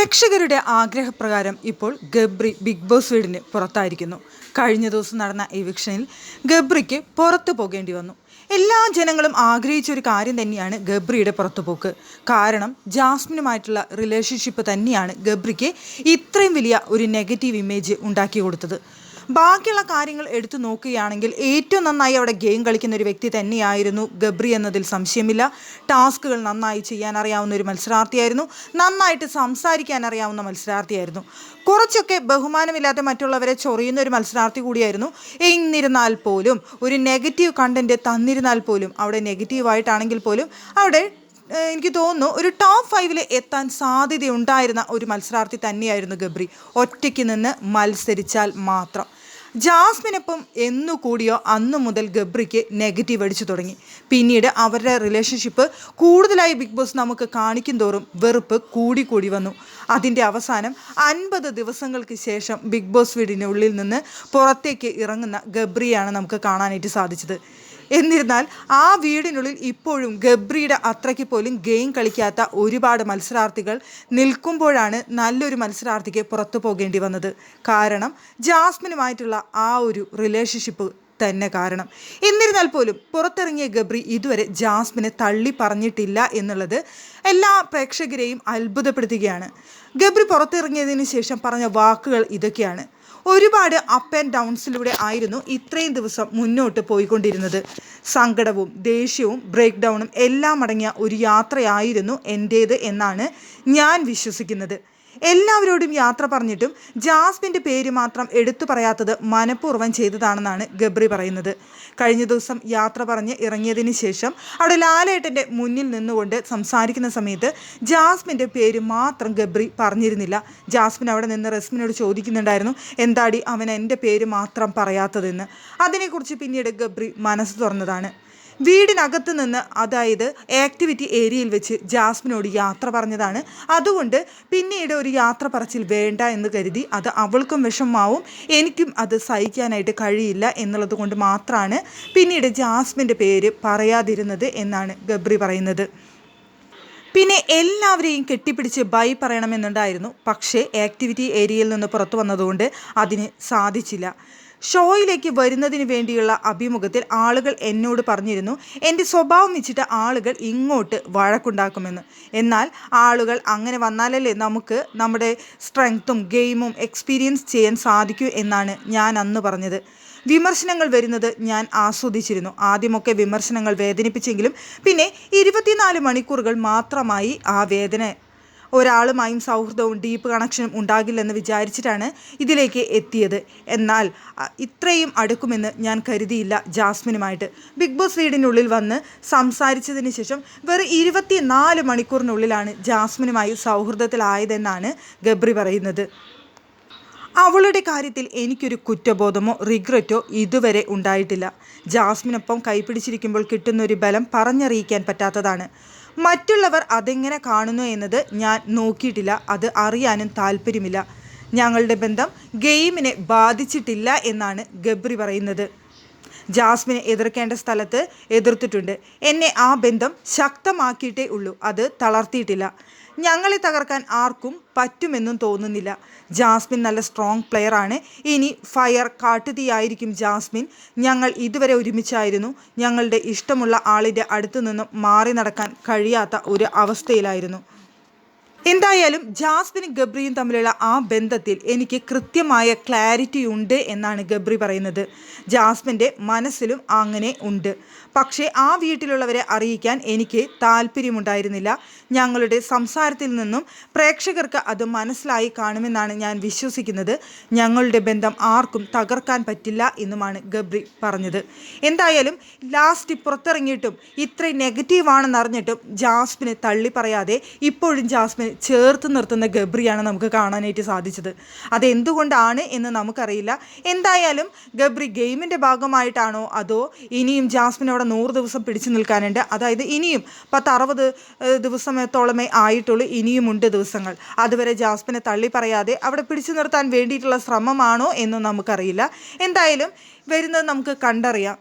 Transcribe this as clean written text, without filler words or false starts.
പ്രേക്ഷകരുടെ ആഗ്രഹപ്രകാരം ഇപ്പോൾ ഗബ്രി ബിഗ് ബോസ് വീടിന് പുറത്തായിരിക്കുന്നു. കഴിഞ്ഞ ദിവസം നടന്ന എവിക്ഷനിൽ ഗബ്രിക്ക് പുറത്തു പോകേണ്ടി വന്നു. എല്ലാ ജനങ്ങളും ആഗ്രഹിച്ചൊരു കാര്യം തന്നെയാണ് ഗബ്രിയുടെ പുറത്തുപോക്ക്. കാരണം ജാസ്മിനുമായിട്ടുള്ള റിലേഷൻഷിപ്പ് തന്നെയാണ് ഗബ്രിക്ക് ഇത്രയും വലിയ ഒരു നെഗറ്റീവ് ഇമേജ് ഉണ്ടാക്കി കൊടുത്തത്. ബാക്കിയുള്ള കാര്യങ്ങൾ എടുത്തു നോക്കുകയാണെങ്കിൽ ഏറ്റവും നന്നായി അവിടെ ഗെയിം കളിക്കുന്ന ഒരു വ്യക്തി തന്നെയായിരുന്നു ഗബ്രി എന്നതിൽ സംശയമില്ല. ടാസ്കുകൾ നന്നായി ചെയ്യാൻ അറിയാവുന്ന ഒരു മത്സരാർത്ഥിയായിരുന്നു. നന്നായിട്ട് സംസാരിക്കാൻ അറിയാവുന്ന മത്സരാർത്ഥിയായിരുന്നു. കുറച്ചൊക്കെ ബഹുമാനമില്ലാത്ത മറ്റുള്ളവരെ ചൊറിയുന്ന ഒരു മത്സരാർത്ഥി കൂടിയായിരുന്നു. എന്നിരുന്നാൽ പോലും ഒരു നെഗറ്റീവ് കണ്ടൻറ്റ് തന്നിരുന്നാൽ പോലും അവിടെ നെഗറ്റീവായിട്ടാണെങ്കിൽ പോലും അവിടെ എനിക്ക് തോന്നുന്നു ഒരു ടോപ്പ് 5 എത്താൻ സാധ്യതയുണ്ടായിരുന്ന ഒരു മത്സരാർത്ഥി തന്നെയായിരുന്നു ഗബ്രി. ഒറ്റയ്ക്ക് നിന്ന് മത്സരിച്ചാൽ മാത്രം. ജാസ്മിനൊപ്പം എന്നു കൂടിയോ അന്നു മുതൽ ഗബ്രിക്ക് നെഗറ്റീവ് അടിച്ചു തുടങ്ങി. പിന്നീട് അവരുടെ റിലേഷൻഷിപ്പ് കൂടുതലായി ബിഗ് ബോസ് നമുക്ക് കാണിക്കും തോറും വെറുപ്പ് കൂടി വന്നു. അതിൻ്റെ അവസാനം 50 ദിവസങ്ങൾക്ക് ശേഷം ബിഗ് ബോസ് വീടിനുള്ളിൽ നിന്ന് പുറത്തേക്ക് ഇറങ്ങുന്ന ഗബ്രിയാണ് നമുക്ക് കാണാനായിട്ട് സാധിച്ചത്. എന്നിരുന്നാൽ ആ വീടിനുള്ളിൽ ഇപ്പോഴും ഗബ്രിയുടെ അത്രയ്ക്ക് പോലും ഗെയിം കളിക്കാത്ത ഒരുപാട് മത്സരാർത്ഥികൾ നിൽക്കുമ്പോഴാണ് നല്ലൊരു മത്സരാർത്ഥിക്ക് പുറത്തു പോകേണ്ടി വന്നത്. കാരണം ജാസ്മിനുമായിട്ടുള്ള ആ ഒരു റിലേഷൻഷിപ്പ് തന്നെ കാരണം. എന്നിരുന്നാൽ പോലും പുറത്തിറങ്ങിയ ഗബ്രി ഇതുവരെ ജാസ്മിനെ തള്ളി പറഞ്ഞിട്ടില്ല എന്നുള്ളത് എല്ലാ പ്രേക്ഷകരെയും അത്ഭുതപ്പെടുത്തുകയാണ്. ഗബ്രി പുറത്തിറങ്ങിയതിന് ശേഷം പറഞ്ഞ വാക്കുകൾ ഇതൊക്കെയാണ്: ഒരുപാട് അപ്പ് ആൻഡ് ഡൗൺസിലൂടെ ആയിരുന്നു ഇത്രയും ദിവസം മുന്നോട്ട് പോയിക്കൊണ്ടിരുന്നത്. സങ്കടവും ദേഷ്യവും ബ്രേക്ക് ഡൗണും എല്ലാം അടങ്ങിയ ഒരു യാത്രയായിരുന്നു എൻ്റേത് എന്നാണ് ഞാൻ വിശ്വസിക്കുന്നത്. എല്ലാവരോടും യാത്ര പറഞ്ഞിട്ടും ജാസ്മിൻ്റെ പേര് മാത്രം എടുത്തു പറയാത്തത് മനഃപൂർവ്വം ചെയ്തതാണെന്നാണ് ഗബ്രി പറയുന്നത്. കഴിഞ്ഞ ദിവസം യാത്ര പറഞ്ഞ് ഇറങ്ങിയതിന് ശേഷം അവിടെ ലാലേട്ടൻ്റെ മുന്നിൽ നിന്നുകൊണ്ട് സംസാരിക്കുന്ന സമയത്ത് ജാസ്മിൻ്റെ പേര് മാത്രം ഗബ്രി പറഞ്ഞിരുന്നില്ല. ജാസ്മിൻ അവിടെ നിന്ന് റസ്മിനോട് ചോദിക്കുന്നുണ്ടായിരുന്നു, എന്താടി അവൻ എൻ്റെ പേര് മാത്രം പറയാത്തതെന്ന്. അതിനെക്കുറിച്ച് പിന്നീട് ഗബ്രി മനസ്സ് തുറന്നതാണ്. വീടിനകത്ത് നിന്ന്, അതായത് ആക്ടിവിറ്റി ഏരിയയിൽ വെച്ച് ജാസ്മിനോട് യാത്ര പറഞ്ഞതാണ്. അതുകൊണ്ട് പിന്നീട് ഒരു യാത്ര പറച്ചിൽ വേണ്ട എന്ന് കരുതി. അത് അവൾക്കും വിഷമമാവും, എനിക്കും അത് സഹിക്കാനായിട്ട് കഴിയില്ല എന്നുള്ളത് കൊണ്ട് മാത്രമാണ് പിന്നീട് ജാസ്മിൻ്റെ പേര് പറയാതിരുന്നത് എന്നാണ് ഗബ്രി പറയുന്നത്. പിന്നെ എല്ലാവരെയും കെട്ടിപ്പിടിച്ച് ബൈ പറയണമെന്നുണ്ടായിരുന്നു. പക്ഷേ ആക്ടിവിറ്റി ഏരിയയിൽ നിന്ന് പുറത്തു വന്നതുകൊണ്ട് അതിന് സാധിച്ചില്ല. ഷോയിലേക്ക് വരുന്നതിന് വേണ്ടിയുള്ള അഭിമുഖത്തിൽ ആളുകൾ എന്നോട് പറഞ്ഞിരുന്നു, എൻ്റെ സ്വഭാവം വെച്ചിട്ട് ആളുകൾ ഇങ്ങോട്ട് വഴക്കുണ്ടാക്കുമെന്ന്. എന്നാൽ ആളുകൾ അങ്ങനെ വന്നാലല്ലേ നമുക്ക് നമ്മുടെ സ്ട്രെങ്ത്തും ഗെയിമും എക്സ്പീരിയൻസ് ചെയ്യാൻ സാധിക്കൂ എന്നാണ് ഞാൻ അന്ന് പറഞ്ഞത്. വിമർശനങ്ങൾ വരുന്നത് ഞാൻ ആസ്വദിച്ചിരുന്നു. ആദ്യമൊക്കെ വിമർശനങ്ങൾ വേദനിപ്പിച്ചെങ്കിലും പിന്നെ 24 മണിക്കൂറുകൾ മാത്രമായി ആ വേദന ഒരാളുമായും സൗഹൃദവും ഡീപ്പ് കണക്ഷനും ഉണ്ടാകില്ലെന്ന് വിചാരിച്ചിട്ടാണ് ഇതിലേക്ക് എത്തിയത്. എന്നാൽ ഇത്രയും അടുക്കുമെന്ന് ഞാൻ കരുതിയില്ല ജാസ്മിനുമായിട്ട്. ബിഗ് ബോസ് വീടിനുള്ളിൽ വന്ന് സംസാരിച്ചതിന് ശേഷം വെറും 24 മണിക്കൂറിനുള്ളിലാണ് ജാസ്മിനുമായി സൗഹൃദത്തിലായതെന്നാണ് ഗബ്രി പറയുന്നത്. അവളുടെ കാര്യത്തിൽ എനിക്കൊരു കുറ്റബോധമോ റിഗ്രറ്റോ ഇതുവരെ ഉണ്ടായിട്ടില്ല. ജാസ്മിനൊപ്പം കൈപിടിച്ചിരിക്കുമ്പോൾ കിട്ടുന്നൊരു ബലം പറഞ്ഞറിയിക്കാൻ പറ്റാത്തതാണ്. മറ്റുള്ളവർ അതെങ്ങനെ കാണുന്നു എന്നത് ഞാൻ നോക്കിയിട്ടില്ല, അത് അറിയാനും താല്പര്യമില്ല. ഞങ്ങളുടെ ബന്ധം ഗെയിമിനെ ബാധിച്ചിട്ടില്ല എന്നാണ് ഗബ്രി പറയുന്നത്. ജാസ്മിനെ എതിർക്കേണ്ട സ്ഥലത്ത് എതിർത്തിട്ടുണ്ട്. എന്നെ ആ ബന്ധം ശക്തമാക്കിയിട്ടേ ഉള്ളൂ, അത് തളർത്തിയിട്ടില്ല. ഞങ്ങളെ തകർക്കാൻ ആർക്കും പറ്റുമെന്നും തോന്നുന്നില്ല. ജാസ്മിൻ നല്ല സ്ട്രോങ് പ്ലെയറാണ്. ഇനി ഫയർ കാട്ടുതീയായിരിക്കും ജാസ്മിൻ. ഞങ്ങൾ ഇതുവരെ ഒരുമിച്ചായിരുന്നു. ഞങ്ങളുടെ ഇഷ്ടമുള്ള ആളിൻ്റെ അടുത്തു നിന്നും മാറി നടക്കാൻ കഴിയാത്ത ഒരു അവസ്ഥയിലായിരുന്നു. എന്തായാലും ജാസ്മിനും ഗബ്രിയും തമ്മിലുള്ള ആ ബന്ധത്തിൽ എനിക്ക് കൃത്യമായ ക്ലാരിറ്റി ഉണ്ട് എന്നാണ് ഗബ്രി പറയുന്നത്. ജാസ്മിൻ്റെ മനസ്സിലും അങ്ങനെ ഉണ്ട്. പക്ഷേ ആ വീട്ടിലുള്ളവരെ അറിയിക്കാൻ എനിക്ക് താല്പര്യമുണ്ടായിരുന്നില്ല. ഞങ്ങളുടെ സംസാരത്തിൽ നിന്നും പ്രേക്ഷകർക്ക് അത് മനസ്സിലായി കാണുമെന്നാണ് ഞാൻ വിശ്വസിക്കുന്നത്. ഞങ്ങളുടെ ബന്ധം ആർക്കും തകർക്കാൻ പറ്റില്ല എന്നുമാണ് ഗബ്രി പറഞ്ഞത്. എന്തായാലും ലാസ്റ്റ് പുറത്തിറങ്ങിയിട്ടും ഇത്രയും നെഗറ്റീവാണെന്നറിഞ്ഞിട്ടും ജാസ്മിനെ തള്ളി പറയാതെ ഇപ്പോഴും ജാസ്മിൻ ചേർത്ത് നിർത്തുന്ന ഗബ്രിയാണ് നമുക്ക് കാണാനായിട്ട് സാധിച്ചത്. അതെന്തുകൊണ്ടാണ് എന്ന് നമുക്കറിയില്ല. എന്തായാലും ഗബ്രി ഗെയിമിൻ്റെ ഭാഗമായിട്ടാണോ അതോ ഇനിയും ജാസ്മിൻ അവിടെ 100 ദിവസം പിടിച്ചു നിൽക്കാനുണ്ട്, അതായത് ഇനിയും 10-60 ദിവസത്തോളമേ ആയിട്ടുള്ളൂ, ഇനിയുമുണ്ട് ദിവസങ്ങൾ. അതുവരെ ജാസ്മിനെ തള്ളി പറയാതെ അവിടെ പിടിച്ചു നിർത്താൻ വേണ്ടിയിട്ടുള്ള ശ്രമമാണോ എന്നും നമുക്കറിയില്ല. എന്തായാലും വരുന്നത് നമുക്ക് കണ്ടറിയാം.